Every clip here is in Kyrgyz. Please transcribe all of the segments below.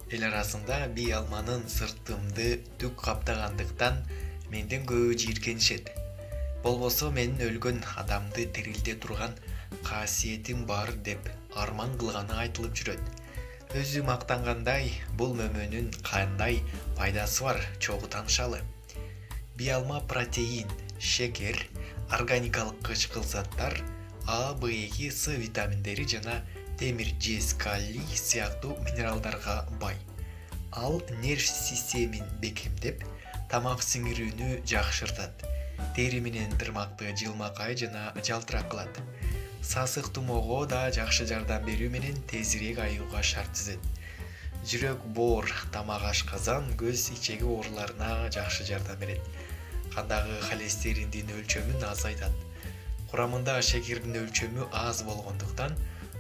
Эл арасында бий алманын сыртымды түк каптагандыктан менден көбү жийиркенишет. Болбосо менин өлгөн адамды тирилте турган касиетим бар деп арман кылганы айтылып жүрөт. Өзү мактангандай, бул мөмөнүн кандай пайдасы бар чогуу таанышалы. Бий алма протеин, шекер, органикалык кычкыл заттар, А, Б, К, С витаминдери жана темир, жез, калий сыяктуу минералдарга бай. Ал нерв системин бекемдеп, тамак сиңирүүнү жакшыртат. Тери менен тырмакты жылмакай жана жалтырак кылат. Сасык тумоого да жакшы жардам берүү менен тезирээк айыууга шарт түзөт. Жүрөк, боор, тамак ашказан, көз ичеги ооруларына жакшы жардам берет. Кандагы холестериндин өлчөмүн азайтат. Курамында шекердин өлчөмү аз болгондуктан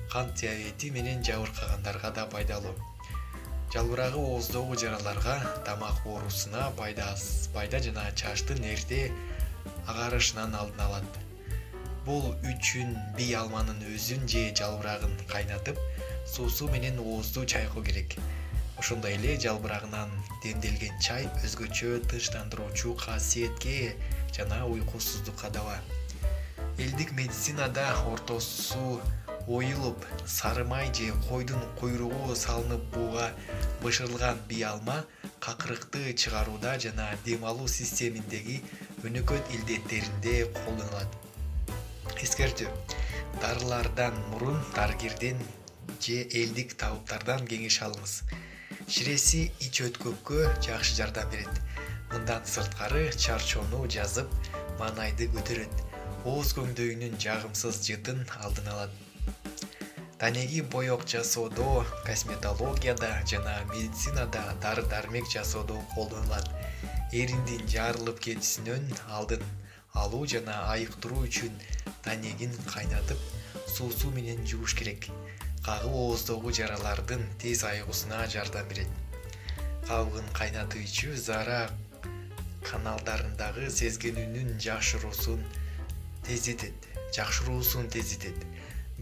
кант диабети менен жабыркагандарга да пайдалуу. Жалбырагы ооздогу жараларга, тамак оорусуна пайда жана чачтын эрте агарышынан алдын алат. Бул үчүн бий алманын өзүн же жалбырагын кайнатып, суусу менен оозду чайкоо керек. Ошондой эле жалбырагынан демделген чай өзгөчө тынчтандыруучу касиетке жана уйкусуздукка да. Элдик медицинада ортосу оюлуп, сары май же койдун куйругу салынып бууга бышырылган бий алма какырыкты чыгарууда жана дем алуу системиндеги өнөкөт илдеттеринде колдонулат. Эскертүү: дарылардан мурун дарыгерден же элдик табыптардан кеңеш алыңыз. Ширеси ич өткөккө жакшы жардам берет. Мындан сырткары чарчоону жазып, маанайды көтөрөт. Ооз көңдөйүнүн жагымсыз жытын алдын алат. Танеги боек жасоодо, косметологияда жана медицинада дары-дармек жасоодо колдонулат. Эриндин жарылып кетүүсүнөн алдын алуу жана айыктыруу үчүн танегин кайнатып, суусу менен жууш керек. Кагып ооздогу жаралардын тез айыгуусуна жардам берет. Кабыгын кайнатып ичүү зара каналдарындагы сезгенүүнүн жакшыруусун тездетет.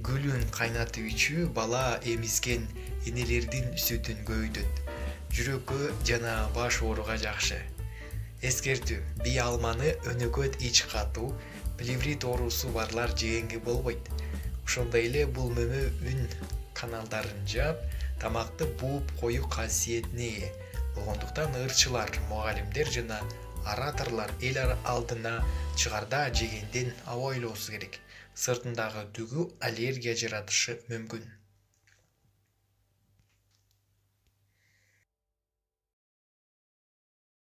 Гүлүн кайнатып ичүү бала эмизген энелердин сүтүн көбөйтөт. Жүрөккө жана баш ооруга жакшы. Эскертүү: бий алманы өнөкөт ич катуу, плеврит оорусу барлар жегенге болбойт. Ошондой эле бул мөмө үн каналдарын жаап, тамакты бууп коюу касиетине ээ. Болгондуктан ырчылар, мугалимдер жана ораторлор эл алдына чыгарда жегенден аба ойлоосу керек. Сыртындагы түгү аллергия жаратышы мүмкүн.